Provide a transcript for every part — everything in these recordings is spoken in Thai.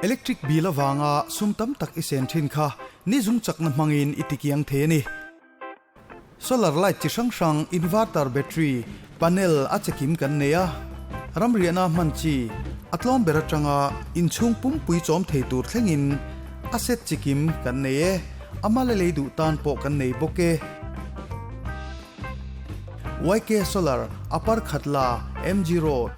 electric bill awanga sumtam tak isen thin kha ni zung chakna mangin itikiang the ni solar light chi sang sang inverter battery panel achakim kan neya ramriana manchi atlom beratanga inchung pum pui chom theitur thlengin asset chikim kan neye amale leidu tan po kan nei boke YK Solar Upper Khatla MG Road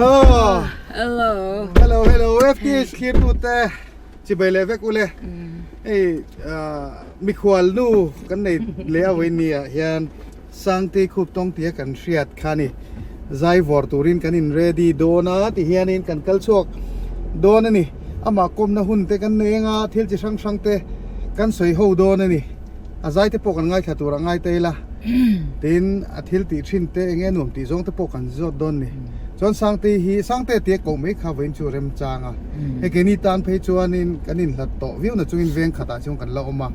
Oh, Hello. FTS here to the Chibele Vekule. Hey, Mikwal nu kan nei lea winia hian sangti khup tong tia kan hriat khani zai vor turin kan in ready dona ti hianin kan kalchok dona ni ama komna hun te kan nenga thil chi sang sang te kan soi ho dona ni azai te pokan ngai khatura ngai teila tin athil ti thin te nge num ti zong te pokan zot don ni chon sangte hi sangte te ko me kha wen chu rem changa e ke ni tan phei chuanin kanin hlat to viu na chungin veng khata chung kan la oma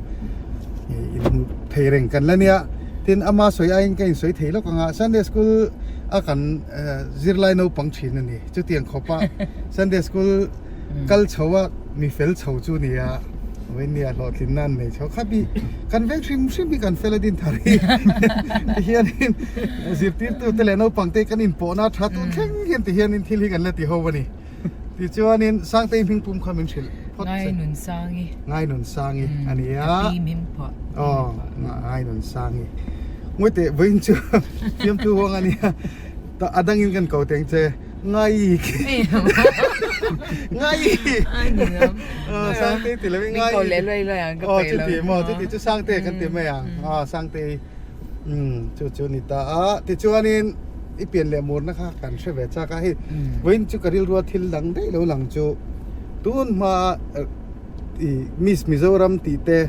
in theireng kan lania tin ama soi ain kain soi theilo kanga Sunday school a kan zirlai no pangthin ani chu tiang khopa Sunday school kal chowa mi fel chho chu nia wen nia lo thin nan nei chho khabi kan veng shim bi kan feladin thari hianin zirtir tu teleno pangte kanin pona thatu theng hian ti hianin thil hi kan la ti ho wani ti chuanin sangte hing pum khamin thil ngai nun sangi ania pi mim pho ngai nun sangi ngoite vein chu tiam tu hong ania ta adangin kan ko teng che ngai sangte ti le ngai ko le loi ang ka pe ti mo ti chu sangte kan ti me yang sangte chu ni ta ti chuanin ipian le mur na kha kan hrewe cha ka hi vein chu karil ro thil lang dei lo lang chu tun ma miss mizoram ti te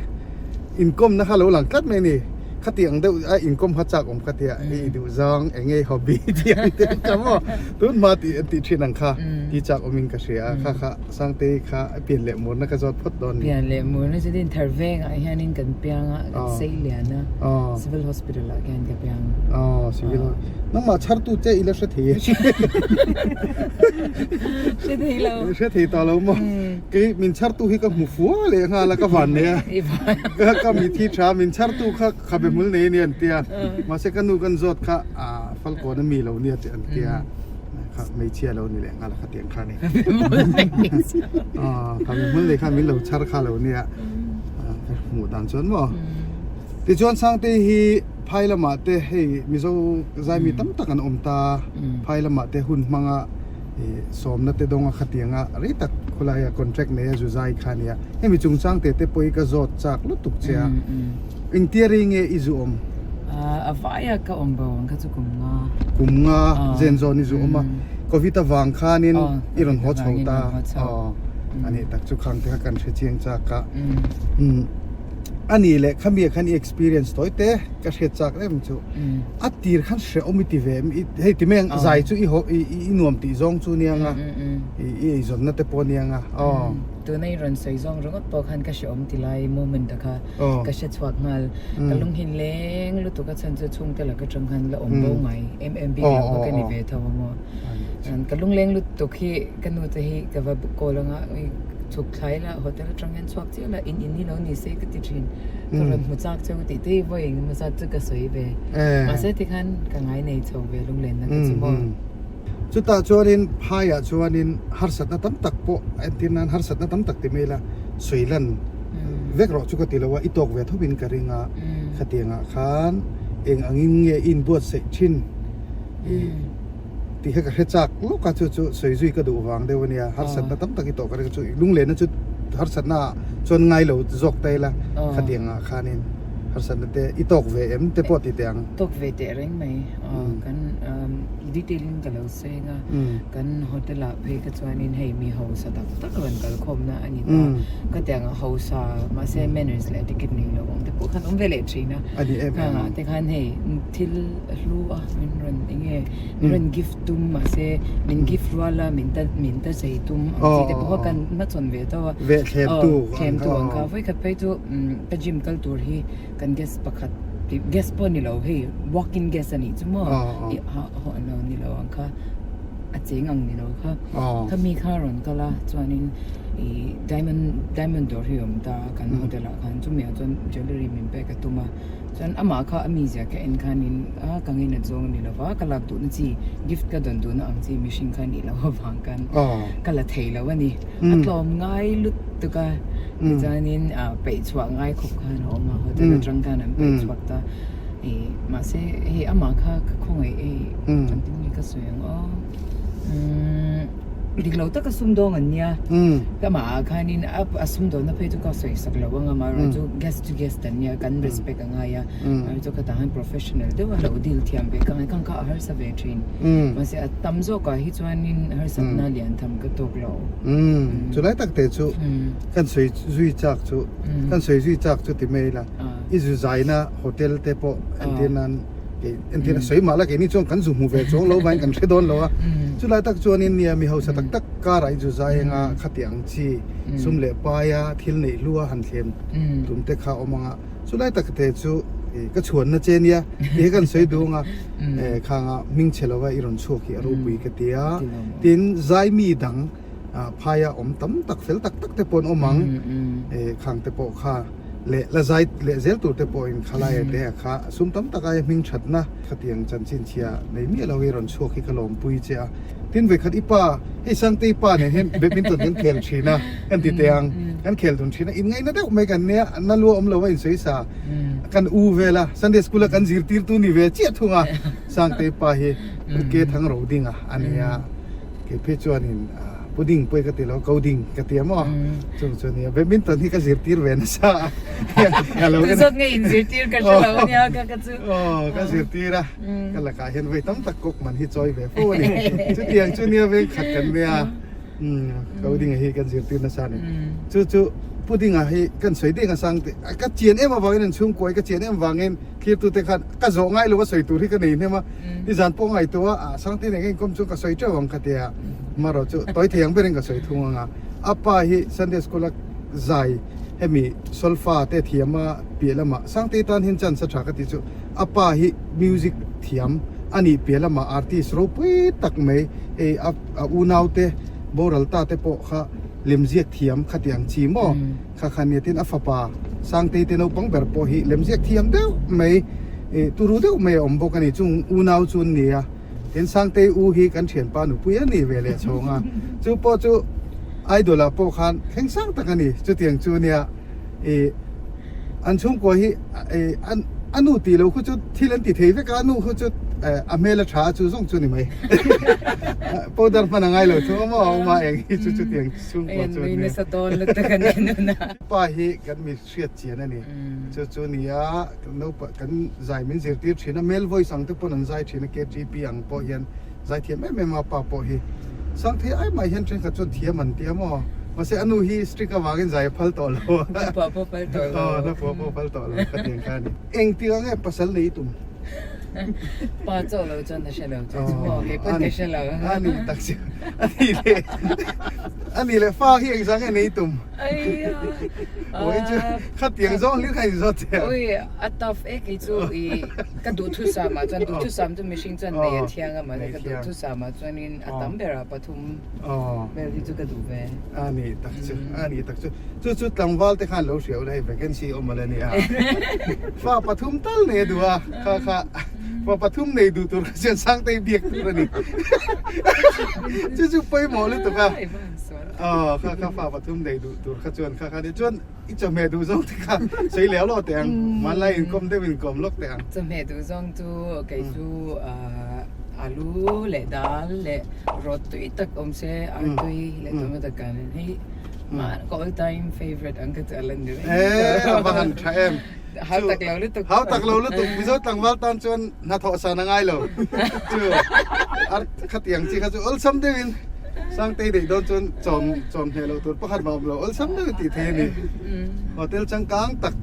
income na halo lang kat me ni khatiang de income ha chak om khatia i du zang enge hobby ti te kamo tun ma ti thinang kha ti chak omin ka sia kha sangte kha pian le mur na ka jot phot don pian le mur na jadin tharveng a hianin kan pianga kan seiliana civil hospital a kan ka piang civil na ma char tu che ila the she thei ta lo mo ke min char tu hi ka mu fu le nga la ka van ne ka mi thi tha min char tu kha be mul ne ni an tia ma se kan nu kan zot kha fal ko na mi lo ni te an tia kha mai chia lo ni le nga la kha tiang kha ni kha mi mul le kha mi lo char kha lo ni mu dan chon mo ti chon sang te hi phaila ma te hei mizo zai mi tam tak an omta phaila ma te hun manga somna te donga khatianga ri tak khulaya contract ne ju zai khania hemi chungchang te poi ka zot chak lu tuk chia intiering e izum avaya ka ombon ka chu kumnga zen zone izu oma covid awang khanin iron ho chhota ani tak chu khang te kan che chiang cha ka ani le khami khan experience toite ka he chak em chu atir khan she omitive hei timeng zai chu i nuam ti zong chu nianga i zon na te po nianga tu nei ron sei zong rongot po khan ka shom tilai moment ta kha ka she chwak ngal kalung hin leng lu tu ka chan chu chung te la ka chang khan la om bo ngai mmb la ka ni ve thaw mo an kalung leng lu tu khi kanu te hi ka va ko langa chuk khai la hotel changen chwak chi la in ni lo ni se ka ti thin to ram mu chak chau ti te voi ma sa chu ka soi ve ma se ti khan ka ngai nei chau ve lung len na ka chi mo chu ta chuanin phaya chuanin har sat na tam tak po antinan har sat na tam tak ti mela soilan vek ro chu ka ti lawa itok ve thobin ka ringa khatianga khan eng angin nge in buat se thin ti ha ka hechak lo ka chu soi zui ka du wang de wania har sat na tam tak i to ka chu lung le na chu har sat na chon ngai lo jok tai la khatianga khanin person te itok ve em te pot ti teng tok ve te reng mai kan detailing ka lo se nga kan hotel a phe ka chuanin hei mi ho sa tak tak ran kal khom na ani ta ka teng a ho sa ma se manners le ticket ni lo te pu khan om ve le trina ani em ka te khan hei thil lu a min ran inge ran gift tum ma se min gift wala min ta sei tum ti te pu kan ma chon ve to ve khem tu khem tu ang ka voi khat pe tu ka gym kal tur hi kan guest pakhat guest po ni lo hei walk in guest ani chumo ha ho no ni lo ang kha a cheng ang ni lo kha kha mi kha ron kala chuanin i diamond door hi om ta kan hotel a khan chu me chon jewelry min pe ka tuma chan ama kha ami ja ka en khanin a kangin na zong ni lo wa kalak tu ni chi gift ka don du na ang chi mission khan ni lo wang kan kala thei lo ani atlom ngai lut tu ka janin pe chwa ngai khop khan o ma hotel trang kan am pe chwa ta e ma se he ama kha khong e an tin ni ka soyang o diglo ta ka sum dong an nia ka ma khanin ap asum do na pe tu ka soi sak lo nga ma ro ju guest to guest an nia kan respect nga ya ju ka ta han professional de wa lo dil thiam be ka ka har sa ve train ma se tam zo ka hi chuanin har sat na lian tham ka tok lo chu lai tak te chu kan soi zui chak chu kan soi zui chak chu ti mei la i zu zai na hotel te po antinan ke antina soi mala ke ni chong kan zu mu ve chong lo ban kan thedon lo a chu lai tak chuan in nia mi ho sa tak tak ka rai zu zai nga khatiang chi sum le pa ya thil nei lua han thlem tum te kha omanga chu lai tak te chu ka chuan na che nia e kan soi du nga kha nga ming chelowa iron choki aro pui ka tia tin zai mi dang phaya om tam tak fel tak tak te pon omang khang te po kha le la zai le zel tur te po in khala e te kha sum tam taka ming that na khatiang chan chin chia nei mi lo wi ron choki ka lom pui che a tin ve khat ipa he sang te ipa ne hem badminton kan khel thina kan ti teang kan khel dun thina in ngai na deuh mai kan ne na lu om lo wa in sei sa kan u vela sunday school kan zir tir tu ni ve che thunga sang te pa hi ke thang ro dinga ania ke phe chuan in pudding poi ka tilo coding ka tiamo chung chu ni badminton hi ka zir tir ve na sa ya lo tu zot ngai in zir tir ka lo nia ka chu ka zir tira ka la ka hen ve tam tak kok man hi choi ve fo ni chu tiang chu nia ve khat kan ve a coding hi kan zir tir na sa ni chu pudding a hi kan soi de nga sang te ka chien em awang in chung koi ka chien em wangin khi tu te khan ka zo ngai lo wa soi tu ri ka nei ne ma i zan po ngai to a sang te ne kom chu ka soi che wang ka te a maro chu toi thiang bereng ka soi thunga nga apa hi sunday school zai hemi solfa te thiama pielama sang te tan hin chan sa tha ka ti chu apa hi music thiam ani pielama artist ro pui tak mai e a unau te boral ta te po kha lemziak thiam khatiang chi mo kha khaniatin afapa sangte te no pang ber po hi lemziak thiam deu mai turu deu mai ombok ani chung unau chun nia ten sangte u hi kan thian pa nu puya ni vele chonga chu po chu idol a po khan kheng sang takani chu tiang chu nia an chung ko hi anu ti lo khu chu thilan ti thei ve ka anu khu chu amela tha chu zong chu ni mai powder pa na ngai lo chu ma eng hi chu tiang chung ko chu ni sa don le ta kan na pa hi kan mi hriat chian ani chu nia no pa kan zai min zir tir thina mel voice ang te pon an zai thina ke gp ang po hian zai thiam me ma pa po hi sang the ai mai hian tren ka chu thiam an tiamo ma se anu hi strict ka wangin zai phal to lo pa pal to na po phal to lo ka tiang ka ni eng tiang e pasal nei tum pa zo lo chan na shelo chu he pa te shelo ani tak si ani le fa hi eng sang nei tum ai oi chu khat tiang zong li khai zo te oi ataf e ki chu I ka du thu sa ma chan du thu sam tu machine chan ne thiang ma ka du thu sa ma chan in atam bera pathum ber di chu ka du ve ani tak chu chu tlangwal te khan lo hriau lai vacancy omalani a fa pathum tal ne duwa kha pa pathum nei du tur chen sang te biak tu ni chu pai mo le to ka kha fa pathum nei du tur kha chuan kha ni chuan I chame du zong te kha sei leo lo teng man lai in kom de win kom lok teng chame du zong tu kai chu alu le dal le rot tu itak om se artui le tomato kan hi ma all time favorite ang ka talan ni abahan thaem เฮาตักเราหรือตุก เฮาตักเราหรือตุกมิโซตังวัลตันจนนาทอสานังไงเราจูอัดขัดอย่างจีเขาจูอัลซัมเดวินสังเตยเด็กโดนจนเฮโลตัวประคัดมาเราอัลซัมเดวินตีเทนี่โฮเทลจังกังตัก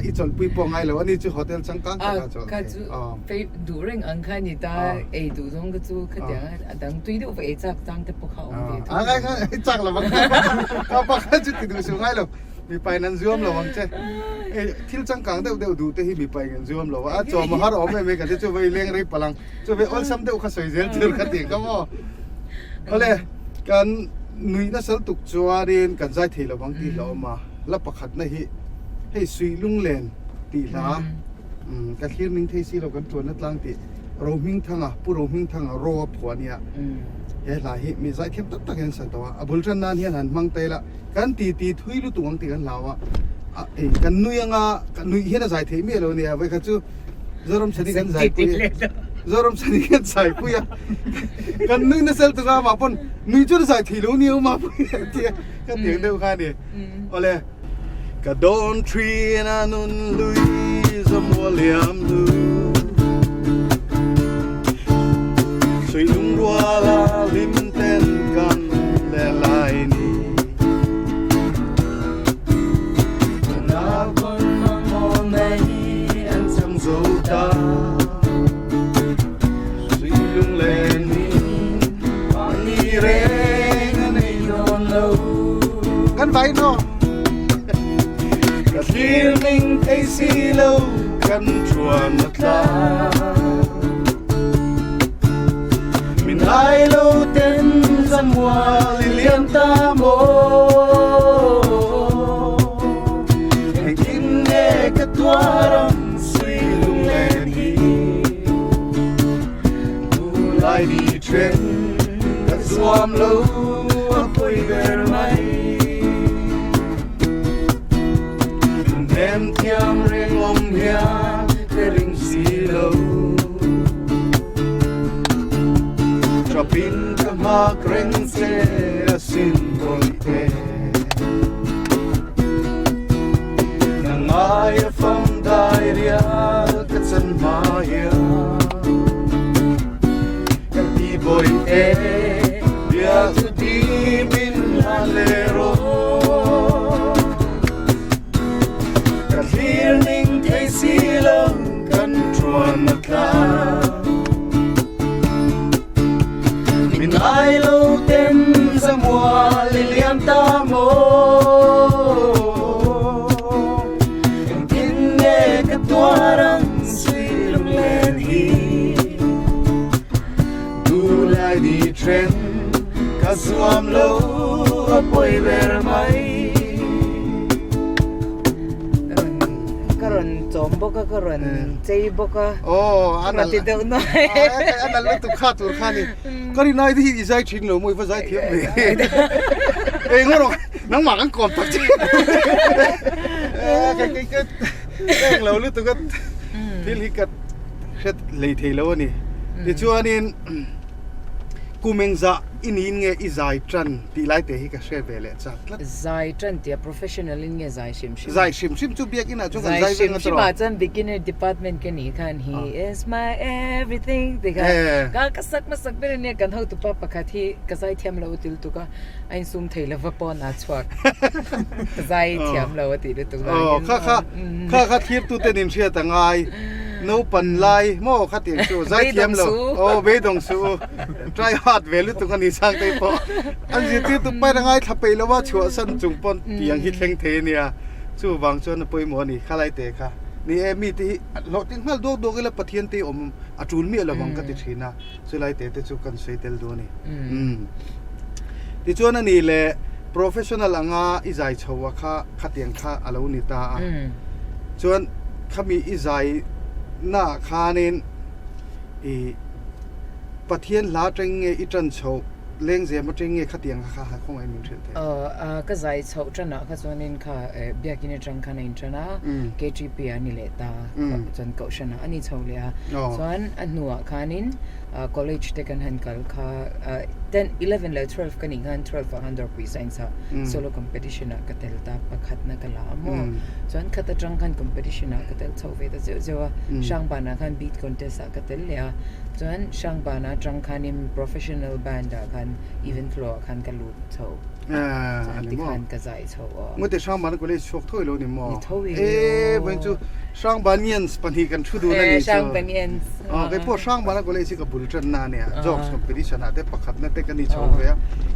อีจอลปุยปองไงเราอันนี้จูโฮเทลจังกังตักจอล ก็จูไปดูเรื่องอังคารนี่ตาดูตรงก็จูขัดอย่างดังตุยดูไปจักจังแต่พวกเขาไงจักละบังเอาปากจุดติดดูสูงไงเรามีไปนั้นzoom เราวังเจ้ทิลจังกังเดี๋ยวดูแต่ที่มีไปกันzoom เราว่าจอมาหาเราไม่กันจะไปเลี้ยงรีพลังจะไปอัลซัมเดี๋ยวข้าสวยเจลจุดขัดอย่างก็ว่าอะไรกันนุ้ยน่าสนตุกจัวเรียนกันใจทีเราบางทีเรามาแล้วประคัดในให้สุยลุงเลนตีลากันที่นิ่งที่สิเรากันตัวนัดลังตีเราหิ้งทางผู้เราหิ้งทางรอผัวเนี่ยเฮ้ยหลายมีใจเข้มตักเห็นสันตัวบุลจันนานเฮียนันมังเตละกันตีทุยลุตุงตีกันลาวกันนุยกันนุยเฮียน่าใจเทมีเราเนี่ยไว้กันจูจอมสนิกันใจปุยจอมสนิกันใจปุยกันนุยน่าเซลตุกามาปนนุยจูน่าใจทีเราเนี่ยมาปุยเทียกันเถียงเดียวกันเนี่ยอะไรก็โดนทรีนานุนลุยสมวลียมลูสวยลุงรัวลาลิมเต้นกันและลายนี้นาคนมองในอันจำโซตาสวยลุงเลนี้ฟังนี้เรงในโดนเรากันไปเนาะFeeling tasty low kan chuan tla Min ai lo ten zamwa lilian ta mo Engin ne katwaram sui lung len hi Tu lai di tren kat swam lo apoi ver mai Em thiam ring hia ke ring silo Chopin kama kreng se asin bolte Nangai phong dai ria katsan maya Kati bolte dia tu di min halero Feeling tasty low kan chuan tla Min ai lo ten zamwa lilian ta mo Engin ne katwaran sui lung len hi Du lai di tren ka suam lo apoi ver mai karon jombo ka karon chei boka anal ti deu no anal lu tu kha tur khani kari nai thi izai thin lo moi fa zai thiam me ngoro nang ma kan kon tak chi cái eng lo lu tu ka thil hi ka khet lei thei lo ni ti chuanin kumengza inin nge izai tran ti lai te hi ka share vele chat zai tran ti professional in nge zai shim chu biak ina chung zai shim ma chan beginner department ke ni khan he is my everything de ka kasak masak ber ne kan ho tu pa pakhathi ka zai thiam lo til tu ka ain sum thei la va pon a chwak zai thiam lo ti tu kha thir tu te nin sia ta ngai no pan lai mo kha ti chu zai thiam lo be dong su try hard value tu kan sang te po an ji ti tu pai rangai thapai lo wa chua san chung pon tiang hi thleng the nia chu wang chon poi mo ni khalai te kha ni mi ti lo ting mal do la pathian te om atul mi la wang ka ti thina chu lai te chu kan sei tel do ni ti chuan ani le professional anga izai chowa kha tiang kha alo ni ta chuan khami izai na khanin pathian la teng nge itran chho เลงเสียมาจริงเงี้ยขัดเตียงค่ะคงไอ้มิงเชื่อเถอะ ก็ใจเฉาจันนะก็จวนนินค่ะเบียกินจังคันอินจันนะ KGP อันนี้เลตาจนเก่าชนะอันนี้เฉาเลยส่วนอันหนัวคันินcollege เด็กันหันกัลค่ะ10 11และ12กันอีกหัน12 100% ซะ solo competition นะก็เตลตาประคัดนักละมั่วส่วนขัดจังคัน competition นะก็เตลเฉาเวทเจ้าว่าช่างบานะคัน beat contest ก็เตลเลยส่วนช่างบานะจังคัน professional band คัน event floor คันกันลุดเฉาอันนี้คันก็ใจเฉาเมื่อแต่ช่างบ้านก็เลยชกถ้วยแล้วนี่หมอเป็นจูช่างบ้านเนียนปัญหากันชุดดูนั่นนี่ช่างบ้านเนียนไอ้พวกช่างบ้านก็เลยสิกับบุญจันนาเนี่ย jobs competition แต่ประคัดนั่นแต่กันนี่เฉาเวีย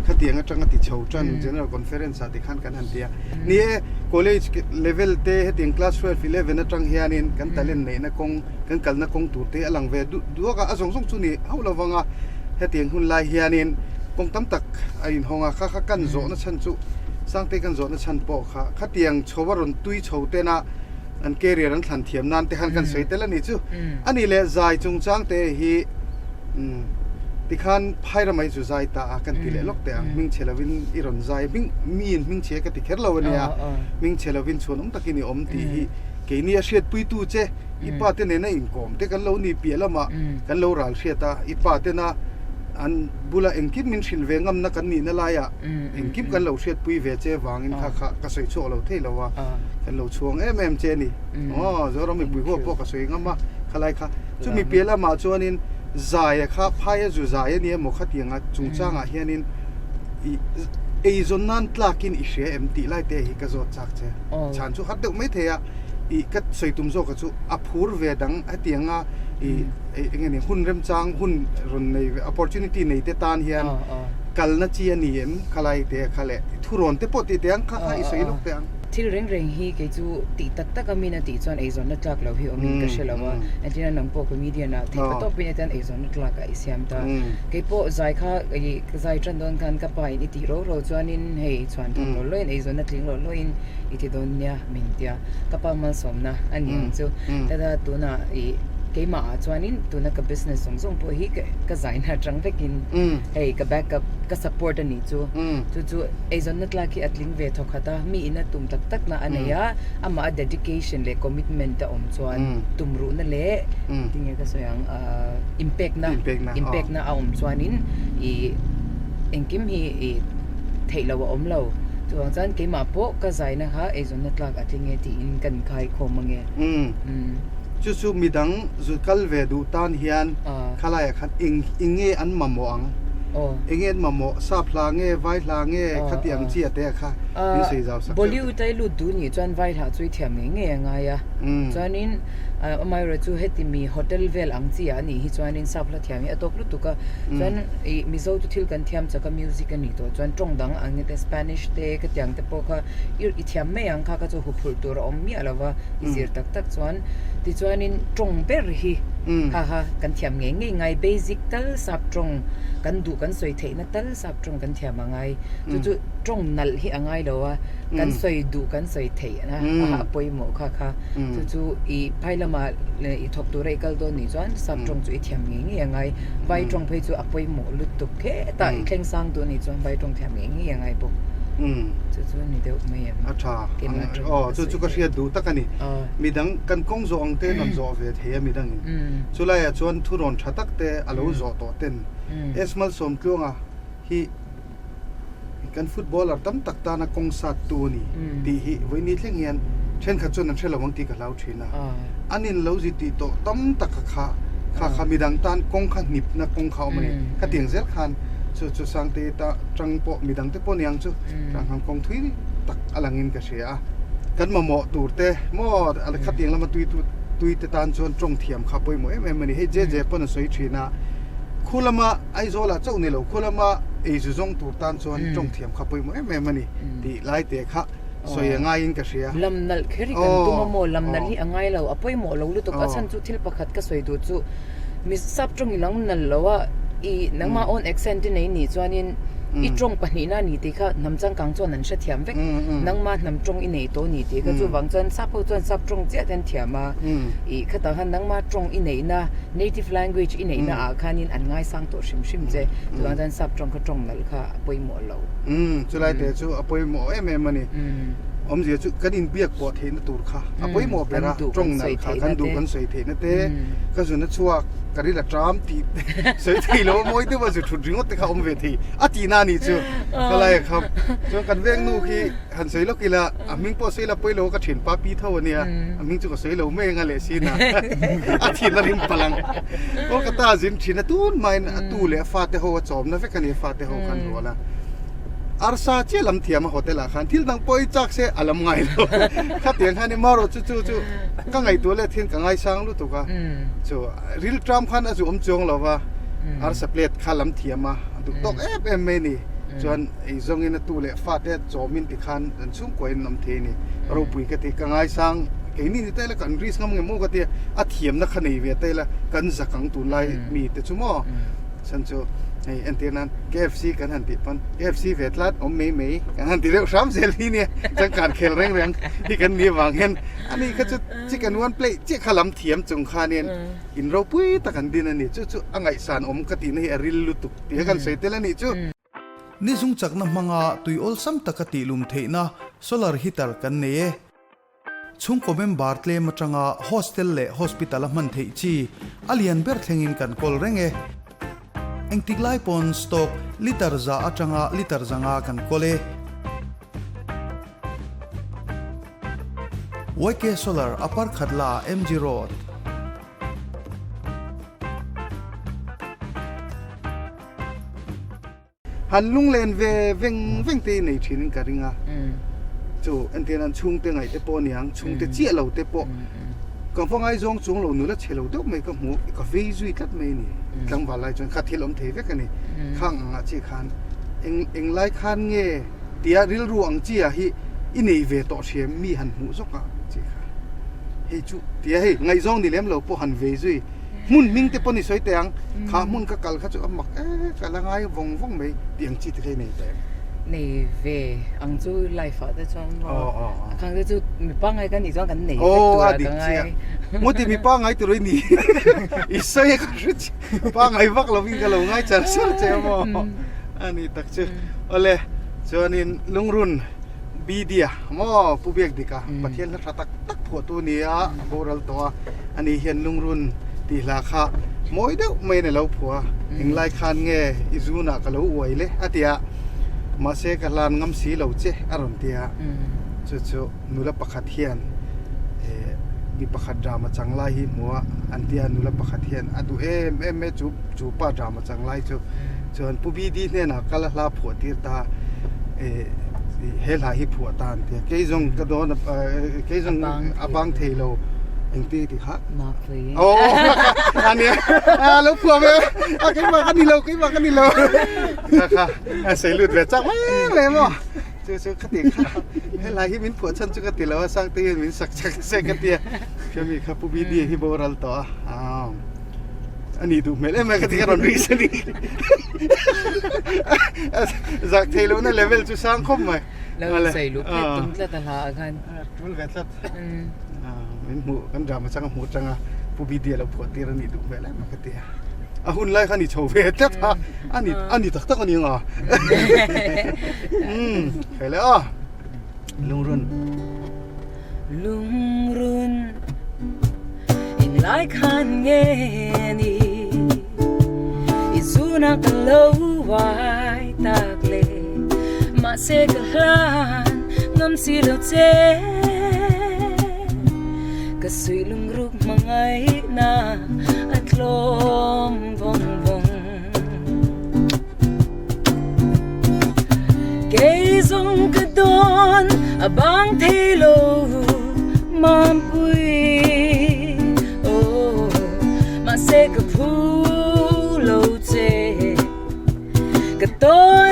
ขัดเตียงจังกันติเฉาจัน general conference ที่ขันกันหันเดียนี่ college level เตะเตียง class 12 11นั่นจังเฮียนินกันตะเล่นเนี่ยนักกงกันกัลนักกงตูเตะอลังเวดูก็อาสงสงชุนี่เอาละวังอ่ะเตียงหุ่นลายเฮียนินกงตั้มตักไอ้ห้องอ่ะข้ากันโจนั่นฉันจุสร้างเตกันโจนั่นฉันปอกค่ะขัดเตียงชาวรุนตุยชาวเตนะอันเกเรียนั้นทันเทียมนานแต่หันกันสวยแต่ละนี่จูอันนี้เลยใจจงจ้างเตฮีที่ขันไพ่ระไม่จูใจตากันติเลล็อกแต่มิงเชลวินอีรอนใจมิงเชกันติเคร์ลวันเนี่ยมิงเชลวินชวนตะกินอมตีฮีเกนี่เชียดปุยตูเจอีป้าเตเนี่ยน่าอินกอมแต่กันเรานี่เปียละมากันเรารัลเชียตาอีป้าเตน่ะอันบุลาเอ็งคิดมินชิลเวงำนักกันนี่นั่นไรอ่ะเอ็งคิดกันเราเชียดปุยเวเจวางอินค่ะกระสวยโชว์เราเท่เราว่ากันเราช่วงเจนี่จเราไม่ปุยหัวพวกกระสวยงำมาขลายค่ะจุมีเปียละมาจวนนินใจค่ะพายจุใจเนี่ยหมกขัดยังอ่ะจุงจ้างอ่ะเฮียนินไอจนนั้นตลากินอิเชียตีไล่เตะฮิกระโดดจักเจฉันจุขัดเด็กไม่เทียอีกัดใส่ตุ้มโซกจุอัพูร์เวดังไอเตียงอ่ะไงเนี่ยหุ่นเริ่มจางหุ่นรุนใน opportunity ในเตตานเฮียนกัลนัจียนี่เอ็มขลายเตะขลายทุรนเตปติเตียงข้าอิสวยลูกเตียงที่เร่งฮีเกจูติดตักก็มีนาติจวนไอซอนนักลักเราพี่อมินก็เชลว่าอันที่นั่นนังโปก็มีเดียนะที่ก็ต้องเป็นอันไอซอนนักลักไอเสียมตาเกโปใจข้าไอใจจันโดนกันกับไปนิติโรจวนนินเฮจวนทำเราเลยไอซอนนักลิงเราเลยอิติโดนเนี่ยมินเดียกับปามันสมนะอันนี้จูแต่ถ้าตัวน่ะไอเกมาจวนนินตัวนัก business ส่งพวกฮีก็ใจน่ะจังไปกินเฮก็ backup ก็ support อันนี้จูไอซอนนักลักที่อัดลิงเวทเขาตามีอินตุ่มตักนะอันนี้อามา dedication เลย commitment แต่อมจวนตุ่มรู้นั่นแหละที่เงี้ยก็ส่วนimpact นะอมจวนนินเอ็งกิมฮีเทเราอมเราตัวจันเกมาโปก็ใจนะคะไอซอนนักลักอัดลิงเงี้ยที่อินกันใครคมมั้งเงี้ยจู่ๆมีดังจุดกัลเวดูตานเฮียนขลายขัดอิงเงอันมาหมองอิงเงมาหมอซาพลางเงไวลางเงขัดยังเจียเตะค่ะนี่สิเจ้าสักบอลิวไตลุดูนี่จวนไวหาจุยเทียมเงยังไงอะจวนนินไม่รู้จู่เฮติมีโฮเทลเวลอังเจียนี่จวนนินซาพลาเทียมตกลุตุกะจวนมิโซตุทิลกันเทียมจากมิวสิกนี่ตัวจวนตรงดังอันนี้แต่สเปนิชเตะก็ยังแต่พวกอีเทียมไม่ยังค่ะก็จะหุบพูดตัวอมมีอะไรวะอีเสียตักจวนที่จวนนินตรงเบอร์ฮีฮ่ากันเทียมไงเบสิกตัลสับตรงกันดูกันสวยเทนะตัลสับตรงกันเทียมไงจู่ตรงนั่นฮีไงเด้อกันสวยดูกันสวยเทนะปอยหมอค่ะจู่อีไปละมาอีทบตัวเรกัลโดนี่จวนสับตรงจู่เทียมยังไงไปตรงไปจู่ปอยหมอลุตุกแค่แต่เคร่งสร้างตัวนี่จวนไปตรงเทียมยังไงปุ๊บจู่นี่เดี๋ยวไม่ยังอาชาจู่ก็เชียดูตักกันนี่มีดังกันกงจงเต้นนนจอเวทเฮียมีดังจู่เลยจวนทุรนชัดตักเตะอารมณ์จอต่อเต้นเอสมัลสมกลวงอ่ะฮีกันฟุตบอลตั้มตักตานักกงสัตตัวนี่ดีฮีวันนี้เที่ยงเงินเช่นขัดจนนั่นเช่นเราบางทีกับเราชีนะอันนี้เราจิตโตตั้มตักขามีดังตานกงขันนิบนักกงเขามันนี่ขัดเตียงเซลขันจู่สังเตตาจังปอมีดังเตปอนี่ยังจู่จังหังกงทุยตักอลังอินกับเสียกันมาหมอตูเตหมออะไรขัดเตียงแล้วมาตุยเตตานจนตรงเทียมขับไปหมดมันนี่ให้เจ๊ปนสวยชีนะคุลมาไอโซล่าเจ้านี่เราคุลมาไอจุจงตูตานจนตรงเทียมขับไปหมดมันนี่ดีไล่เตะค่ะสวยง่ายอินกับเสียลำนัลเคริกันตัวโมลำนัลที่ง่ายเราเอาไปหมดเราลุตุกัฉันจู่ที่ประคัดก็สวยดูจู่มิสับตรงนี้หลังนั่นเราว่าอีนังมาออนเอ็กเซนที่ไหนนี่จวนนิน อีตรงปนีน่านี่ตีค่ะน้ำจังกังจวนนั้นเสียเทียมเวกนังมาน้ำตรงอีนี่ตัวนี่ตีก็จู่วังจวนซับจวนซับตรงเจ้าเดินเทียมมาอีข้าตาหันนังมาตรงอีนี่นะ native language อีนี่นะอาคานินอันง่ายสร้างตัวชิมเจจู่วังจวนซับตรงก็ตรงนั่นค่ะป่วยหมดเราจู่ไรแต่จู่ป่วยหมดมันนี่อมเสียจู่กันอินเบียกปอดเห็นตัวค่ะป่วยหมดเป็นละตรงนั่นค่ะกันดูกันสวยเทนเต้ก็ส่วนนั้นชัวกันนี่แหละจามตีสวยทีแล้วมวยที่ว่าจะถูกดึงออกจากอมเวทีตีน่านี่จู่ก็เลยครับจนกันเวงนู่ที่หันสวยแล้วกี่ละมิงปอสวยละป่วยแล้วก็เห็นป้าปีเท่านี้มิงจู่ก็สวยแล้วไม่งั้นเลยสินะทีนั่นริมพลังก็กระตาจินทีนั่นตูนไม่ตูเลยฟาเตหัวจอมนะเฟกันนี่ฟาเตหัวกันรัวละอาร์ซาเจลำเทียมมาโฮเทลขันที่นั่งปอยจักเสอลำไงแล้วข้าเตียงขันนี่มาโรจู่ก็ไงตัวเล็กที่ก็ไงสังรู้ตัวกันจู่ริลทรัมขันจู่จงแล้วว่าอาร์ซาเปลดข้าลำเทียมมาตุกตอกไม่นี่จวนไอ้จงอินตัวเล็กฟาเตจอมินติขันชุ่มกวยน้ำเทนี่เราปุยกันที่ก็ไงสังแค่นี้นี่แต่ละกันริสงำเงี้ยมูกันที่อาเทียมนักขันนี่เวทแต่ละกันสักครั้งตัวไล่มีแต่ชั่วโมงฉันจู่ไอ้อันที่นั้น KFC กันหันติดปัน KFC เวทลัดไม่กันหันติดเรื่องซ้ำเซลล์เนี่ยจังการเคลแรงที่กันมีวางเห็นอันนี้ก็จะจิกันวันเปลจิขลัมเทียมจงคาเนี่ยอินเราปุ้ยตะกันดินนี่จู่อังไงสานกติในอริลลุตุกที่กันใส่เตลนี่จู่นี่ซุงจักน้ำมังอาตุยอลซัมตะกติลุมเทนะโซลาร์ฮีเตอร์กันเนี่ยชุงคอมเมนบาร์เตลมาจังอาโฮสเทลเล่ฮอสพิตาลมันเทจีอาเลียนเบิร์ทเฮงินกันคอลเร่งเอ็งติกไลปอนสต็อกลิตรซาอัจังอาลิตรจังอากันโคเลไวเคโซลาร์อพาร์ขัดลาMG Roadหันลุงเลนเวงตีในชิ้นกันริงอ่ะจู่อันที่นั้นชุงเตงไงเตปอนี่ยังชุงเตเจี๊ยเราเตปอก็ฟังไอ้จงเราหนูละเชลเราเด็กไม่ก็หมูก็วิจุยกัดไม่นี่กลางวันไล่จนขัดที่ลมเทวกันนี่ข้างอ่ะจีคันเอ็งไล่คันเงี้ยเดียริลรวงจีอ่ะฮิอินเอเวต่อเชียมีหันหูสักอ่ะจีคันเฮ้จู่เดียเฮ้ไงจงนี่เลี้ยมเราปอหันวิจุยมุนมิงเตปอนี่สวยแต่งขามุนก็กัลข้าจู่อ่ะมักกัลไงวงไม่เตียงจีตแค่ไหนแต่ในเวอังจูไลฟ์ฟัดได้จนครั้งที่จู่มีป้าไงกันอีกจนกันหนีตัวกันไงมดที่มีป้าไงตัวนี้อีสายก็รู้ป้าไงวักเราวิ่งกันเราไงจัดเชื่อเจ้าหมออันนี้ตักเชื่อเอาเลยส่วนนี้ลุงรุ่นบีเดียหมอผู้เบียกดีกาประเทศละตักผัวตัวนี้อ่ะโบราณตัวอันนี้เห็นลุงรุ่นตีราคามวยเด้อไม่ในเราผัวเองไล่คันเงยอิจูน่ะก็เราอวยเลยอ่ะเดียมาเสกลานงำสีเราเจ้อารมณ์เดียจู่ๆนุลปะขัดเทียนมีปะขัดดรามาจังไล่หิมัวอันเดียนุลปะขัดเทียนอะดูจูป้าดรามาจังไล่จู่ผู้บีดีเนี่ยนะก็ลาผัวตีตาเฮลาฮิผัวตาอันเดียเกยจงกระโดดเกยจงอบางเทโลเองตีติฮะมาคุยโอ้อันเนี้ยแล้วผัวไหมกินมากันนี่เรานะคะใส่หลุดแบบจังไม่เลยมั้งจู่ๆคติค่ะให้ลายที่มินผัวฉันจุกติแล้วว่าสร้างตีมินสักเสกติเพื่อมีครับผู้บีดีที่โบราณต่ออันนี้ดูไม่เลยแม้กติการรีสันนี่จากเทโลนั่นเลเวลจู่สร้างคมไหมแล้วใส่ลูกเพชรตุ้มตะลากันตุ้มเวทมินหมูกันดรามาจังหมูจังผู้บีดีแล้วผัวตีรันนี่ดูไม่เลยแม้กติหุ่นไล่ขันนี่โชว์เวทจ้าอันนี้ตักอันนี้อ่ะไปแล้วลุงรุ่นอินไล่ขันเงี้ยนี่อิซูนักโลวายตากเลมาเสกลานงำสีเหลวเจก็สุยลุงรุกมังไงน่าอัดลมวงเกยจงกระโดนบางเทโลมาปุยโอ้มาเสกพูโลเจกระโด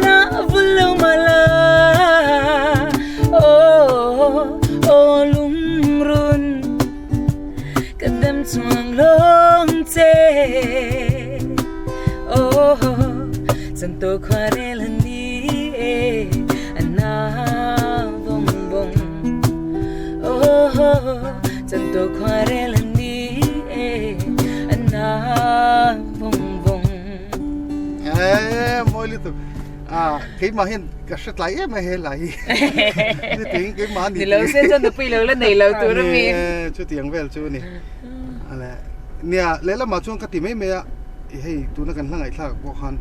นฟุลมาลาโอ้ลุงรุ่นกระเด็มจวงลงเจโอ้จันตัวควาเรลนี จันตัวควาเรลนี้อันน่าวงมวยลิตุcái mà hiện cái sét lại em hay lại cái tiếng cái màนี่เราเส้นจนตัวปีเราแล้วไหนเราตัวเรามี chú tiếng về chú này là nè lấy là mà chung cái tìm mấy mẹ hey tụi nó cần lăng ấy là bộ han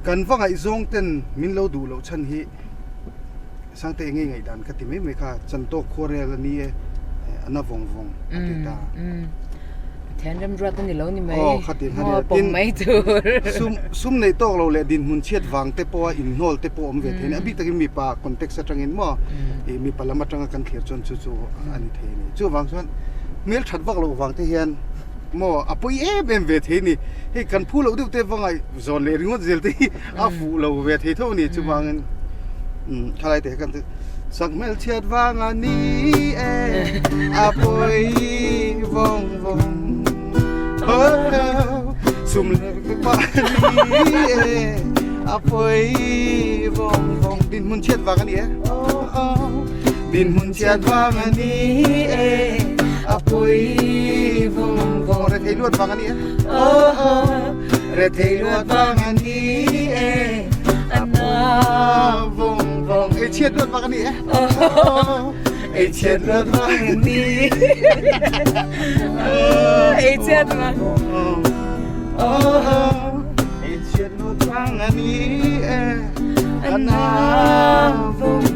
cần vắng ấy zong tên min lâu đủ lâu chân hi sang tay ngay ngày đàn cái tìm mấy mẹ cả chân to Korea là nia anh vong vong anh taแทนรำรวจตัวนี้แล้วนี่ไหม ขัดดินขัด ปมไม่ถูก ซุ่มในโต๊ะเราเลยดินมุนเชียดวางเตปอินโนลเตปอมเวทเห็นอภิตกินมีปาคอนเท็กซ์จังเงินมั่วมีปลามาจังกันเขียนจนจู่อันนี้เทนี่จู่วางส่วนเมื่อฉันวักเราวางเทียนมั่วอ่ะปุยเป็นเวทนี่ให้กันพูดเราดูเตวังไงโซนเลยริงว่าเจลที่อาฟูเราเวทเท่านี้จู่วางอะไรเตะกันสักเมื่อเชียดวางอันนี้อ่ะปุยวงซุ่มเลยไปป่านี้apoi vong din mun chet wang ani din mun chet wang ani apoi vong re thei luat wang ani re thei luat wang ani anna vong e chet luat wang ani e chet luat wang ani e chet wang Chet luat wang ani anna vong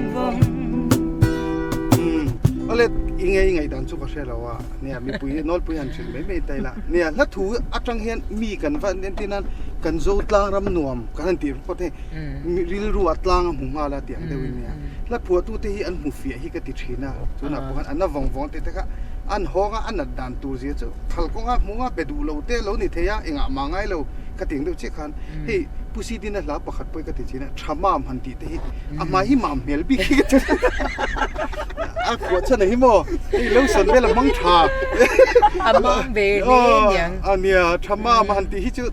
ole ingai dan chu ka she lawa ne mi pui nol pui han chin me tai la ne la thu atang hian mi kan van den tinan kan zo tlang ram nuam kan ti po te ril ru atlang mu ma la tiang de win ne la pu tu te hi an mu fi hi ka ti thina chu na po an na vong te ka an honga an dan tu ji chu khal ko nga mu nga pe du lo te lo ni the ya inga ma ngai lo ka ting do che khan hey pusi din la pakhat poi ka ti china thama man ti te ama hi ma mel bi ki a ko chana hi mo ei lo son be la mang tha among be ni yang ania thama man ti hi chu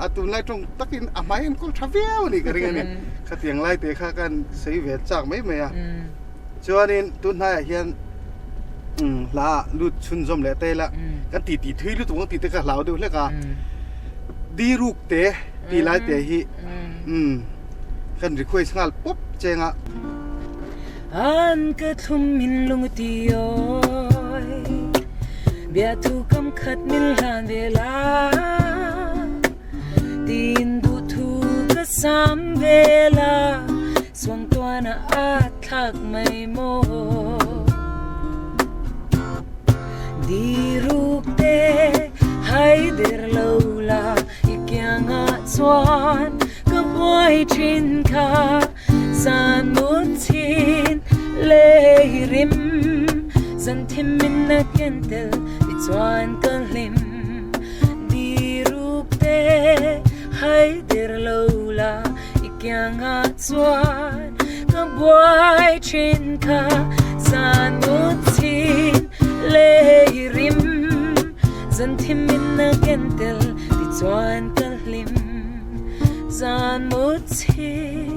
atun lai tong takin ama em ko thaviao ni ka ring ni ka tiang lai te kha kan sei ve chak mai mai a chuanin tun hai hian la lut chun zom le te la kan ti thui lu tu ti te ka lau du le kaดีรูกเตะตีลายเตะฮิกันรีคุยสังก์ปุ๊บเจงอ่ะอันก็ทุ่มมินลงตีโอยเบียทุกคำขัดมินลานเวลาตีนดูทุกก็สามเวลาสวงตัวน่ะอาทักไม่โมดีรูกเตะให้เดินลลายังอาสวนก็บ่อยชินค่ะสานมุดชินเลยริมสันทิมินนักเย็นเตลดิจวนกันลิมดีรูปเตให้เดินลลาอีกยังอาสวนก็บ่อยชินค่ะสานมุดชินเลยริมสันทิมินนักเย็นเตลดิจวนกันZan mutsi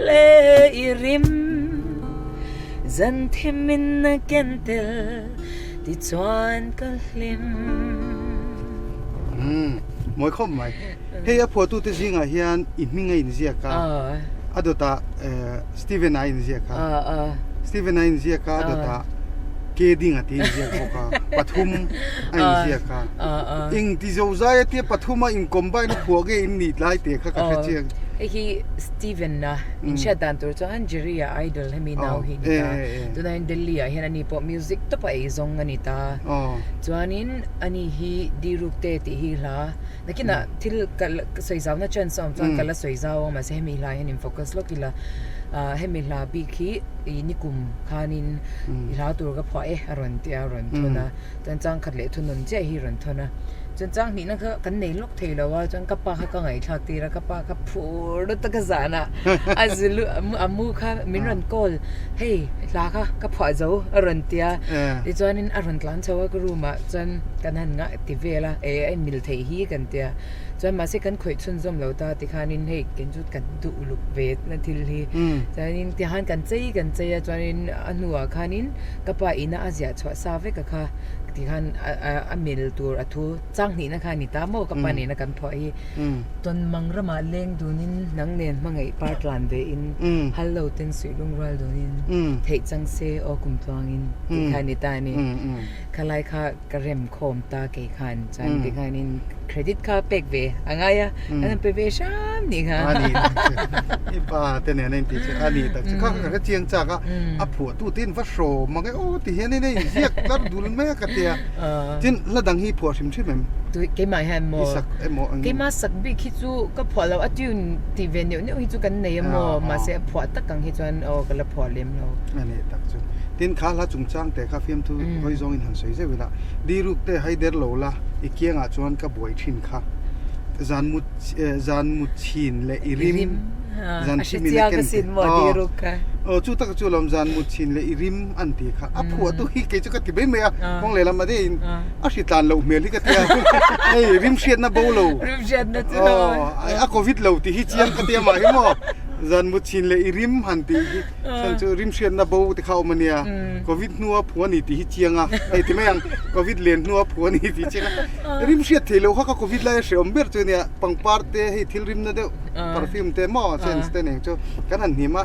le irim Zan timin na gentil Di tuan kalim Moi khom mai Hey a photo te zinga hian in mi ngai in zia ka adota Steven Ain zia ka Steven Ain zia ka adota ke ding ati zia ka pathum Ain zia ka ing ti zo zai ti pathuma in combine phuage in ni lai te kha ka chiang he Steven na in shadan tur cho Angeria idol hemi now hi ni ta tu na in Delhi a hian ani pop music to pa zong ani ta chuanin ani hi dirukte ti hi la nakina thil kal soizaw na chen som chuan kala soizaw ma se hemi la hian in focus lo kila hemi la bi khi nikum khanin ila tur ga phwa aron ti aron thuna tan chang khat le thunun che hi ron thuna chun chang ni na kan nei lok thei lawa chun kapa kha ka ngai thak ti ra kapa ka phur ta ka zana azlu amu kha minran kol hey la kha ka phwa zo aron tia ti chuanin aron tlan chawa ka ruma chan กันหันงะติเวละไอ้มิลเทฮีกันเตียจนมาสิกันข่อยชุนซอมเราตาติคานินให้กันจุดกันดุลุกเวทนั่นทีลีจานินติหันกันใจจานินอันหัวคานินกะปะอินาอาเซียชวซาเวกะค่ะติหันอมิลตัวอทูจังนี่นะคะนี่ตาโมกะปะนี่นะกันพออีตนมังระมาเลงดูนินนังเนนมังไอ้ปาร์ตลันเวอินฮัลโหลเต็นสุลุงรัลดูนินเทจังเซอกุมตวงอินติคานิตานี่คลายค่ะกระเรมโคมตาเกคันจันติคานินเครดิตค่ะเป็กเวอังไงอ่ะอันนั้นเปเวชามนี่ค่ะอันนี้อีป้าแต่เนี่ยในที่อันนี้แต่ข้าก็เจียงจากอ่ะอ่ะผัวตู้ตินฟัดโชมันก็โอ้ที่เห็นนี่เรียกแล้วดูแม่กะเตียจินแล้วดังฮีผัวชิมชิมตัวเกมาแฮมโมเกมาสักบิคิจูก็พอเราอัดยูนทีเวนิวเนี่ยฮิจูกันเนี่ยโมมาเสียผัวตักกังฮิจวนโอ้ก็ละผัวเลี้ยมเราอันนี้ตักจุตินขาละจุงจ้างแต่ข้าฟิล์มทูหอยซองอินหันสวยเสียเวลาดีรูปแต่ให้เดร์โลละอีเกียงอ่ะจวนกับบวยชินค่ะจานมุดชินและอิริมจานชิมินเกนดีรูปค่ะจู่ตักจู่ลมจานมุดชินและอิริมอันตีค่ะอ่ะผัวตัวฮีเกจุกัดที่เบย์เมียคงเลยละมาได้อ่ะชิตานเราเมียลิกัดที่ไอ้ริมเชียนน่ะโบโลริมเชียนน่ะจ้ะอ่ะโควิดเราที่ฮิเจียนกัดที่มาหิมอจานมุดชินและอิริมหันตีฉันจู่ริมเชียนน่ะโบที่เข้ามาเนี่ยโควิดนัวผัวนี่ที่ฮิเจียงอ่ะไอ้ที่ไม่ยังโควิดเลียนนัวผัวนี่ที่เจียงริมเชียนที่เราเขาก็โควิดไล่เสียมเบิร์ตเนี่ยปังปาร์ตี้ให้ทิลริมนั่นเดียวปาร์ฟิวมเตมอเซนสเตนเองจู่กันหันหิมะ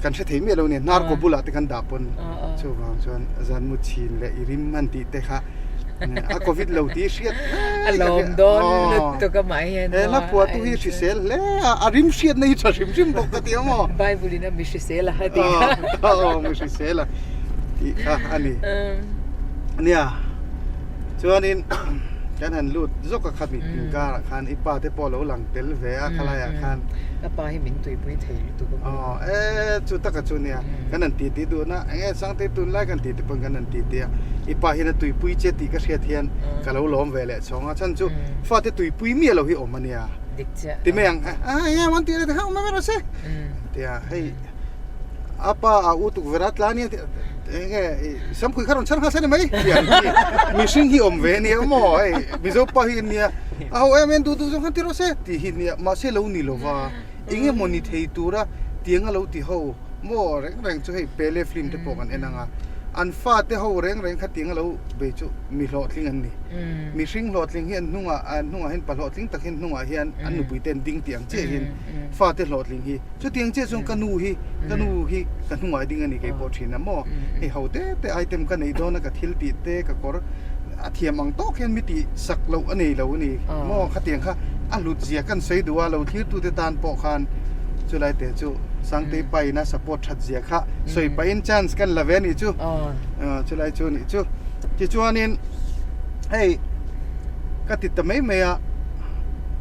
กันเสียทีเมียเราเนี่ยนาร์โกบุลาที่กันดาบปนจู่วางจวนจานมุดชินและอิริมหันตีเตะค่ะอะโควิดเราที่เสียอารมณ์โดนลึกตัวก็หมายเห็นแล้วผัวตัวที่ชิเซลแล้วอาริมเสียในชาชิมปกติมั้งไบเบิลน่ะมิชิเซลฮะดิมิชิเซลที่อันนี้เนี่ยจวนนี้กันหันลูดจกขัดมีปิงการขันอีป้าที่ปอเราหลังเตลเวะขลายขันป้าให้มินตุยปุยเทลตัวก็จุดตะกัดจุนเนี่ยกันนันตีดูนะสังเตตุนไล่กันตีปนกันนันตีเดียอีป้าเห็นตุยปุยเจติก็เสียเทียนกันเราล้อมเวลสองฉันจู่ฟาดตุยปุยเมียเราหิอมันเนี่ยตีไม่ยังวันตีเลยเขาไม่รู้สิเดียให้อาป้าอุตุเวรัตลานี่สมคุยขนมฉันหาเส้นไหมมีสิ่งที่เวเนี่ยมั่วมีเจ้าป้าหินเนี่ยเอาเอ็มดูจังหันที่เราเสที่หินเนี่ยมาเสลานี่หรอวะอิงเงมันนี่เทตัวระเตียงเราที่เขามั่วแรงจะให้เปเล่ฟิล์มที่ปกันเองนะอันฟาดที่เขาแรงขัดเตียงเราเบจุมีหลอดลิงอันนี้มีสิ่งหลอดลิงเห็นนุ่งเห็นปลาหลอดลิงตะเห็นนุ่งเห็นอันนู้นไปเต้นดิ้งเตียงเจ้เห็นฟาดที่หลอดลิงฮีจุดเตียงเจ้จงกันนูฮีกันนุ่งดิ้งอันนี้เก็บปอดชินนะมั่วไอ้เขาแต่ไอเทมกันในโดนกับทิลติเตกับกอร์เทียมอังโต๊ะเห็นมิติสักเราอันนี้เราอันนี้มั่วขัดเตียงค่ะอันหลุดเสียกันใส่ดูว่าเราที่ตัวเตตานปอกคันจุไรเตจูสังเตไปนะสปอร์ตชัดเสียค่ะสวยไปอินชันส์กันละเวนี่จูจุไรจูนี่จูที่จวนนี้เฮ้ยก็ติดแต่ไม่เมีย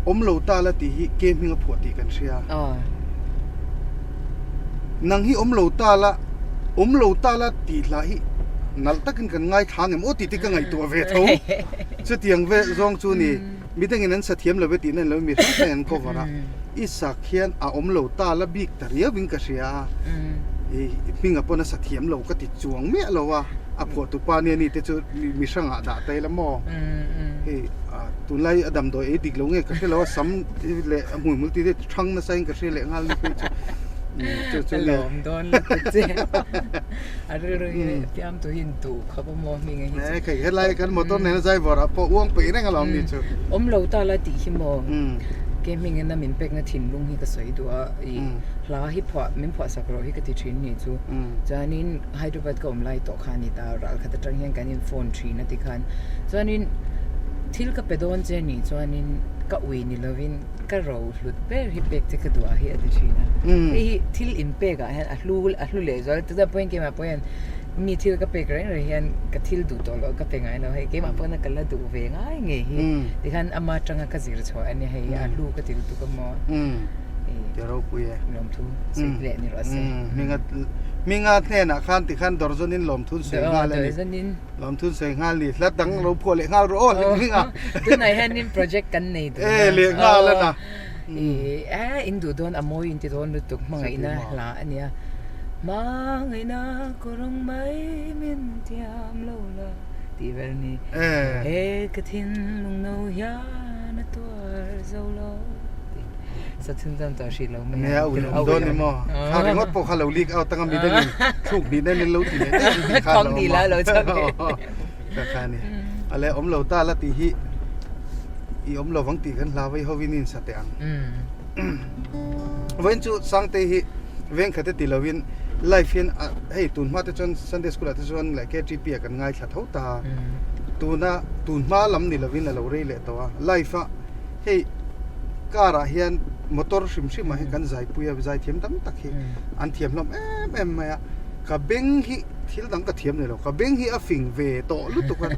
อมโลตาละตีเกมมีกับผัวตีกันเชียนังฮีอมโลตาละตีละฮีนัลตักกันง่ายทางเอ็มโอตีกันง่ายตัวเวทเอาจะเตียงเวซองจูนี่มีแต่เงินนั้นเสียมเลยเวทีนั่นเลยมีทั้งเงินก็ว่าอีสักเขียนอมโลตาละบิกตะเรียวิ่งกระเสียมีกับปนเสียมเราก็ติดจวงเมียเราว่าผัวตุปาเนี่ยนี่แต่จะมีช่างอาดาเตยละมอตุนไล่อดัมโดยดิกเราเนี่ยก็ใช่เราซ้ำเละหมุนมือตีได้ช่างน่ะใส่ก็ใช่เละงานเลยจะหลอมโดนเจ๊อะไรพี่อ้ำตัวหินตู่เขาประมอมีไงใครเห็นไรกันหมดต้นเนี่ยใจบ่ระพออ้วงปีนั่งกันหลอมนี่จู่เราตาละติขิมองเกมมิ่งนั่นมินเป็กนั่นถิ่นลุงฮิก็สวยตัวอีลาฮิพอมินพอสักรอฮิก็ติดชินนี่จู่จานินไฮดูบัดก็ไล่ต่อขานี่ตาเราขัดจังยังกันยินโฟนทรีนั่นติคันจานินทิลก็ไปโดนเจนี่จานินก็วินิลวินก็เราหลุดไปฮิเป็กจะกระดูกฮิอดิชินะไอ้ทิลอินเป็กอะเห็นอัลลูเลยจาตัวจะเป็นเกมอะเป็นมีทิลก็เป็กเรื่องอะไรเห็นก็ทิลดูตัวเราก็เป็นไงเราให้เกมอะเป็นนักละดูเวงไงไงดิฉันอามาจังก็สิรชัวอันนี้ให้อัลลูก็ทิลดูก็มอเดี๋ยวเราคุยลมทุนสิเละนี่รอสิมีงานเนี่ยนะขั้นที่ขั้นดอร์จนินลมทุนเสียงานเลยลมทุนเสียงานเลยแล้วตั้งเราพอเลี้ยงเราโอ้เลี้ยงตัวไหนให้นี่โปรเจกต์กันนี่ตัวเลี้ยงแล้วนะอินดูโดนอโมยอินที่โดนรู้ตุกมังไงนะละอันเนี้ยมังไงนะก็ร้องไม่มินเทียมโลละ ตีแบบนี้กระทินลุงโนยานะตัวเจ้าโลสะทึงจำตัวชีเราไม่เนี่ยอุ่นโดนนี่มั้งข้าวงดปกข้าวเหลาลีกเอาตั้งมีได้ยินถูกดีได้เล่นรู้ทีนี้ของดีแล้วเราจะราคานี่อะไรอมเหลาตาละตีฮิอีอมเหลาฟังตีกันลาไว้เขาวินินสเตียงเว้นจุสังเตฮิเว้นขัดตีลาวินไลฟ์ยันให้ตุนมาที่จนซันเดย์สกูลที่จนไลค์จีพีกันง่ายขัดเท่าตาตุนมาลำนี่ลาวินเราเรื่อยเลยตัวไลฟ์ให้การะเฮียนมอเตอร์ชิมมาให้กันใจปุยใจเทียมตั้มตักฮีอันเทียมลำมากับเบงฮีที่เราตั้งกับเทียมเนี่ยเรากับเบงฮีอฟิงเวโตลุตุกัน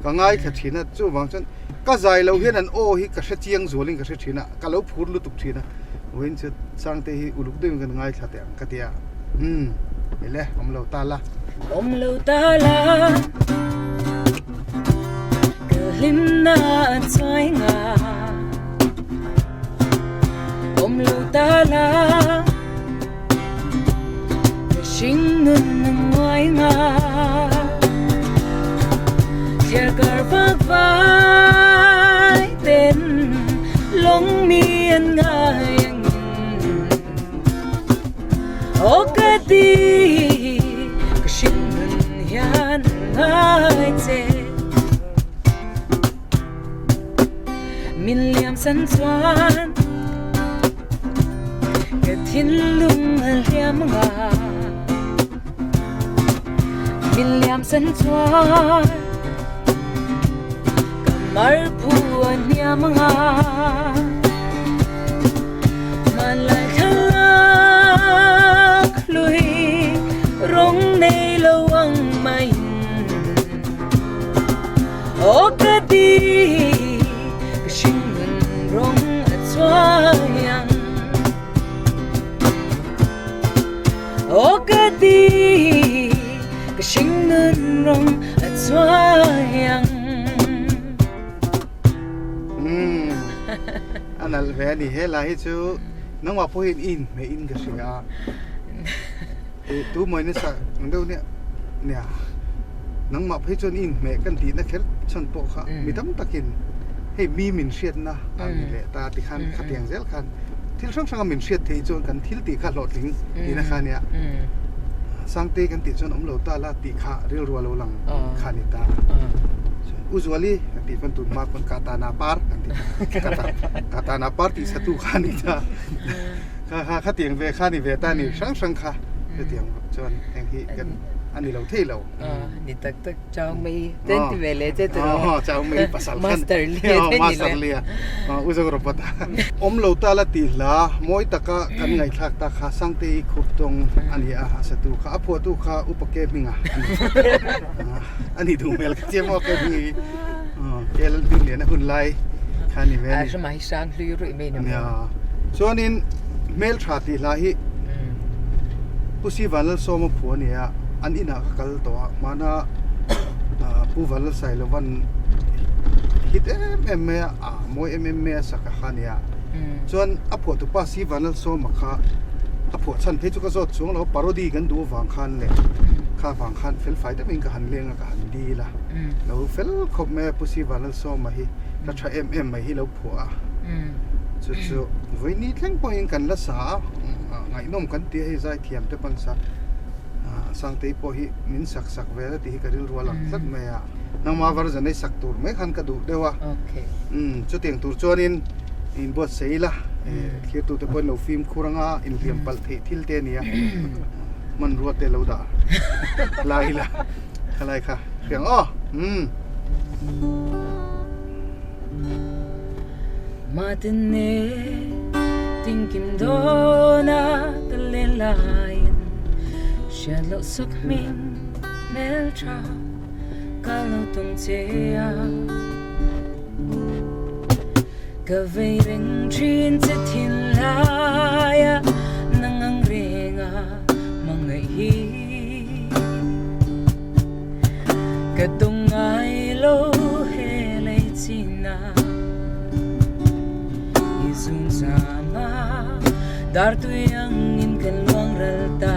ก็ง่ายขัดทีนะจู่บางจันก็ใจเราเฮียนันโอ้ฮีก็เชียงส่วนลิงก็เชียทีนะก็เราพูดลุตุทีนะเว้นจะสร้างเตฮีอุลุกเดิมกันง่ายขัดเตียงขัดเตียเห็นเลยอมเหลาตาละก็ลิมน่าใจงาอมเหลาตาละก็ชิงเงินนั่งไว้งาเทียกระฟักไว้เต้นลงมีอันง่ายโอกาดีก็ชิงมันยันง่ายเจมิลเลียมสันสวนก็ทิ้งลุงเลียมงามิลเลียมสันสวนก็มาพูนเลียมงามันเลยร้องในระวังไม่โอกาดีก็ชิงเงินร้องอัดสวายังโอกาดีก็ชิงเงินร้องอัดสวายังอันนั้นแหวนนี่เฮล่าให้ชูน้องว่าพูดอินไม่อินก็เสียตัวมันนี่สักมันเดี๋ยวเนี่ยนังมาให้จนอินแม่กันตีนะแค่ฉันโปะค่ะมีตั้มตะกินให้มีมินเชียดนะอันนี้แหละตาติขันขัดอย่างเซลขันที่ช่างมินเชียดที่จนกันที่ตีขัดหลอดลิงนี่นะคะเนี่ยสังเตกันติดจนอมเหลาตาละตีขาเรียวรัวเราหลังขานิตาอุจวลีติดเป็นตุนมาคนกาตานาปาร์กันติกาตานาปาร์ติสตูขานิตาข้าเตียงเวข้านี่เวตานี่ช่างค่ะเตียงจนแห่งที่กันอันนี้เราเท่เรานี่ตักเจ้าไม่เต้นที่เวลเจ้าตัวเจ้าไม่ภาษามาสเตอร์เลียมาสเตอร์เลียอุจกรปตาอมเหลาตาละตีละมวยตะกะกันไงทักตาขาสังเตยขุบตรงอันนี้สตูขาพัวตูขาอุปเกมิงอันนี้ดูเมลเจียมอเกมิเกลดึงเหรียญหุ่นไล่ขานี่เว้ยสมัยสร้างลุยรุ่ยไม่เนี่ยส่วนนี้เมลชาติละฮิผู้สิวันละโซมผัวเนี่ยอันนี้นะก็กตัวมานะผู้วันละใส่ละวันฮิตเมมวยเมสักขันเนี่ยส่วนอผัวตุป้าสิวันละโซมค่ะอผัวฉันเพชรก็สดช่วงเราปารดีกันดูวังคันเลยข้าวังคันเฟลไฟแต่เป็นกันเลี้ยงกันดีละเราเฟลขบแม่ผู้สิวันละโซมาฮิก็ใช้มาฮิเราผัวสุดๆวันนี้ทั้งปอยกันละสาไงน้องกันตีให้ใจเทียมแต่ปังสักสังเตยปอยมินสักเวลาตีให้กันรัวหลังสักเมียน้องมาวันจะในสักตัวไม่คันกระดูกเดียวจุดเตียงตัวจวนินอินบดเสียละเขียนตัวแต่เป็นเราฟิล์มคูรังอินเทียมปัลเททิลเตเนียมันรัวเตลูดาลายละอะไรค่ะเสียงมาตินเน่ติงกิมโดนาตะเลลายเชื่อเราสักมินเมลชาก็เราต้องเจียก็เวริงจีนจะทิ้งลายนั่งอังเริงมังไงฮีก็ต้องไงโลเฮเลยจีน่าSama dar tu yang ingin luang relta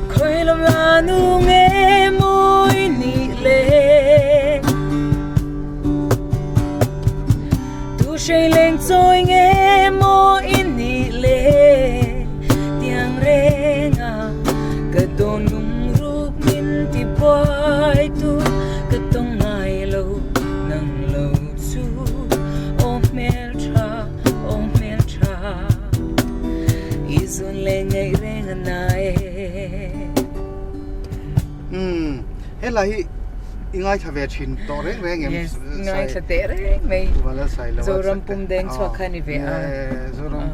Koi lam lan leng choi nge mo in ni le tiang renga ka don lung rup min ti boy tu ka tong ngai lo nang lo chu om mel cha izun leng ngai renga naเฮ้ยไรง่ายชาเวชินต่อเร่งเอ็ม yes ngai sa tereng mai วันละใส่แล้ว zoram pum deng chwa khani ve a zoram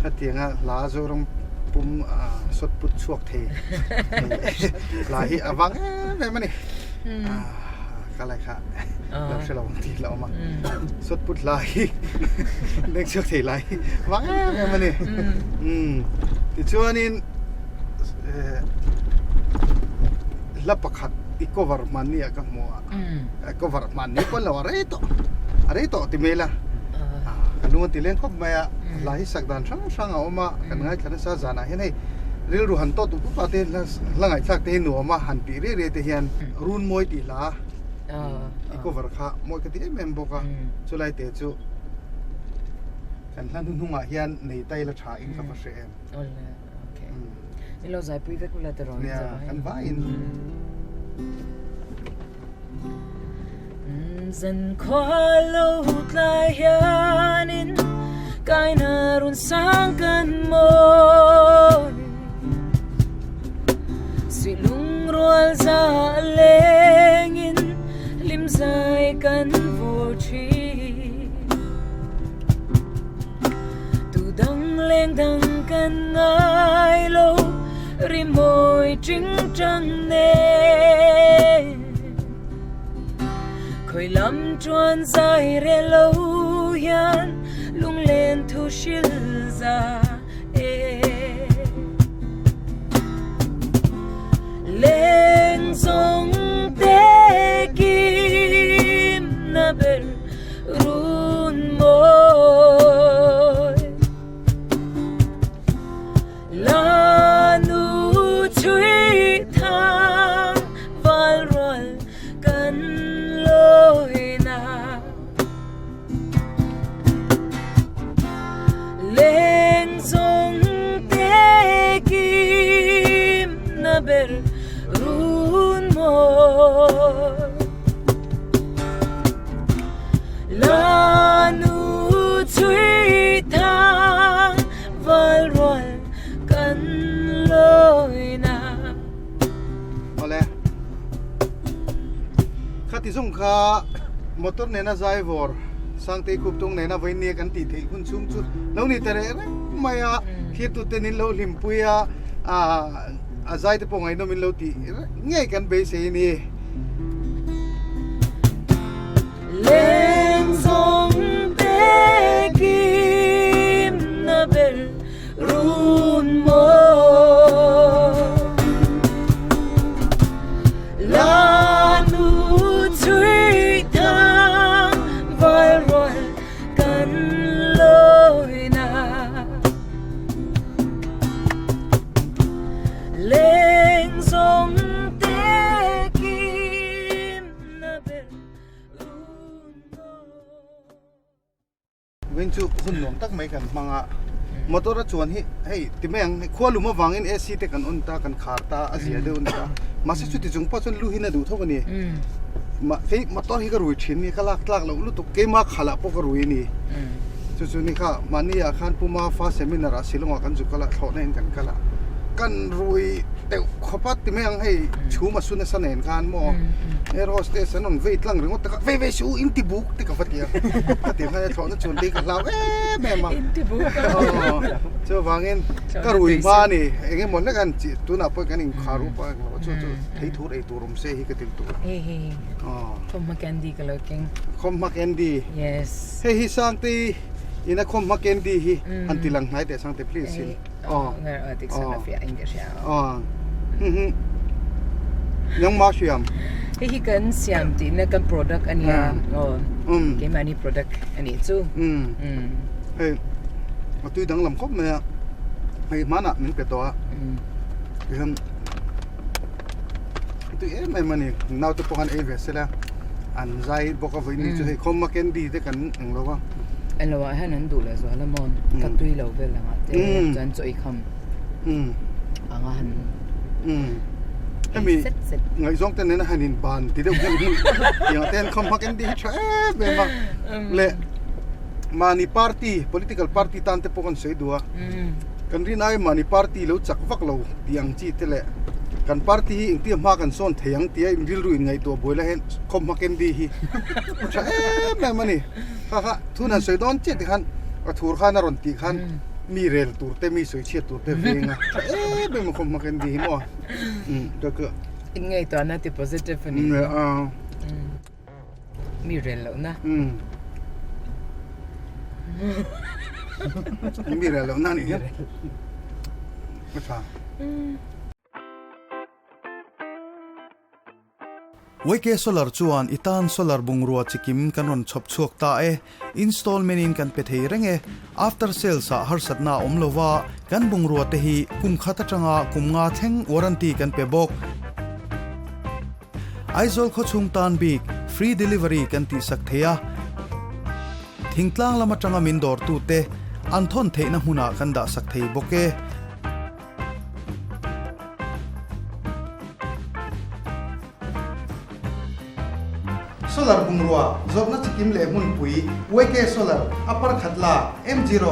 ถ้าเตียงอ่ะลา zoram ปุ่มสดปุดชวกเทลาฮิวังแม่มันนี่ก็อะไรค่ะเราใช้เราบางทีเรามาสดปุดลาฮิเล็กชวกเทลาฮิวังแม่มันนี่ที่ช่วงนี้ลับประคัดอีกก็วารมันนี่ก็มัวก็วารมันนี่ก็เราอะไรต่อที่เมล่ะกันนู้นที่เล่นก็ไม่หลายสักดันช่างเอามากันง่ายกันซะจานะเห็นไหมเรื่องรูหันโตตุกปาเตนละไงสักเตนหนูมาหันปีเรื่อยๆเทียนรุ่นมวยตีละอีกก็วารค่ะมวยกันที่เอ็มบอกว่าจุไลเตจูกันท่านทุ่งๆเฮียนในไตละชาอินกับเชมโอเคนี่เราใส่ปุ้ยเวกุลาตรอนเนี่ยกันว่าอินdân khoa lâu lại hianin cái na run sang gần môi suy lung ruột ra lên lim dài gần vô tri từ đằng lên đằng gần ngay lâu ri môi chính trăng nè khơi lắm chuan dài re lâu hian lung lên thu shil ra lên sông te kim na bel run môi la nu chui thang val roal kan lối na lên sông te kim na bel run môi la nu chui thang val roal kan lối na เอาเลยข้าที่ส่งข้ามอเตอร์เนี่ยนะไซวอร์สังเตคุบตรงเนี่ยนะวันนี้กันตีเทคุณชุ่มชุดแล้วนี่แต่เรื่องไม่อะคิดตัวเต็นินเราลิมปุยอะไซต์ปงไงโนมินเราตีง่ายกันเบสนี่lên sông te kim na bel run môi la nu chui thang vai roal kan lối na lên sông te kim na belเว้นจุหุ่นหนุ่มตักไม่กันมังอะมอเตอร์ชวนให้ที่แม่งขั้วลุมวางอินเอซีเตกันอุนตากันขาตาอาเซียเดอุนตามาสิสุดที่จงป้าจนลูหินดูเท่ากันนี่มาเฮ้ยมาต่อให้ก็รวยชิ้นนี่ก็ลากเราลุตุกเกมาขลับพวกก็รวยนี่จุดนี้ค่ะมันนี่อาคารปูมาฟ้าเซมินาร์สิลงกันจุกละถอดเองกันละกันรวยแต่ขบัดที่แม่งให้ชูมาสุนสนานกันมอเอร์โฮสเตสนั่นเวทลังเรื่องว่าแต่ก็เวชูอินติบุกที่กับฟัดเดียวฟัดเดียวให้ถอดนั่นชวนดีกับเราแม่มา intibu เจ้าวางเงินก็รวยมานี่เองหมดแล้วกันจีตัวน่ะไปกันอิงคารุปะเราจู่ๆที่ทุเรศตัวรมเซ่ฮิกติลตัว hey hey อ๋อ คอมมาแกนดีกันเลยเก่ง คอมมาเกนดี yes เฮ้ยฮิสังตีอินะคอมมาเกนดีฮิอันที่หลังไหนแต่สังตี please สิอ๋อ เงยติ๊กสันฟิอาอิงเกชอ๋าอยังมาเชียม เฮ้ยกันเสียมตีเนี่ยกัน product อันนี้อ๋อเกมอันนี้ product อันนี้จู่เฮ้ยตุยดังลำคบเนี่ยเฮ้ยมันอ่ะมันเป็นตัวเฮ้ยตุยไม่มันนี่น่าจะพอกันเอเวสแล้วอันใจบอกว่าวันนี้จะให้คอมมาเกนดีด้วยกันอย่างเราว่า อันละว่าให้นั้นดูเลยส่วนละมอนกักตุยเราเวลาเต้จันจ่อยคำอ่างหันให้มีไงซ่องเต้นเนี่ยนะให้นินบานที่เดียวกันอย่างเต้นคำพักกันดีใช่ไหมมาเละมานี่พรรค political party ตามที่พวกกันเสียดัวกันรีนายมานี่พรรคเราจักฟักเราที่ยังจีเตละกันพรรคอิงที่มากันส่วนเทียงที่อิงวิลรุยไงตัวบ่อยละเห็นคำพักกันดีใช่ไหมมานี่ฮ่าทุนนั้นสวยดอนจีที่ขันก็ถูกขันนรนตีขันมีเรลตัวเต้มีสวยเชียตัวเต้เองอ่ะเป็นมันคำพักกันดีมั้งเด็กก็ยังไงตัวนั้นที่ positive นี่มีเรลแล้วนะมีอะไรแล้วนั่นอีกไม่ใช่ไว้เกสโซลาร์จวนอิตานโซลาร์บุงรัวจิกิมกันวันชบชวกตาinstallment in กันเปเทเรงafter sales หาร์สัตนาอมโลวากันบุงรัวเตหีกุมขัดจังอากุมงาเทงวารันตีกันเปบอกไอโซลขชุงตานบีก free delivery กันตีสักเทียทิ้งกลางละมาจังอามินดอร์ตูเตอันทนเทนะหุนากันดาสักเทบกเกโซลาร์บุงรัวจบนัดจิกิมเล่มุนปุยไว้เกโซลาร์อัปปาร์ขัดลา M0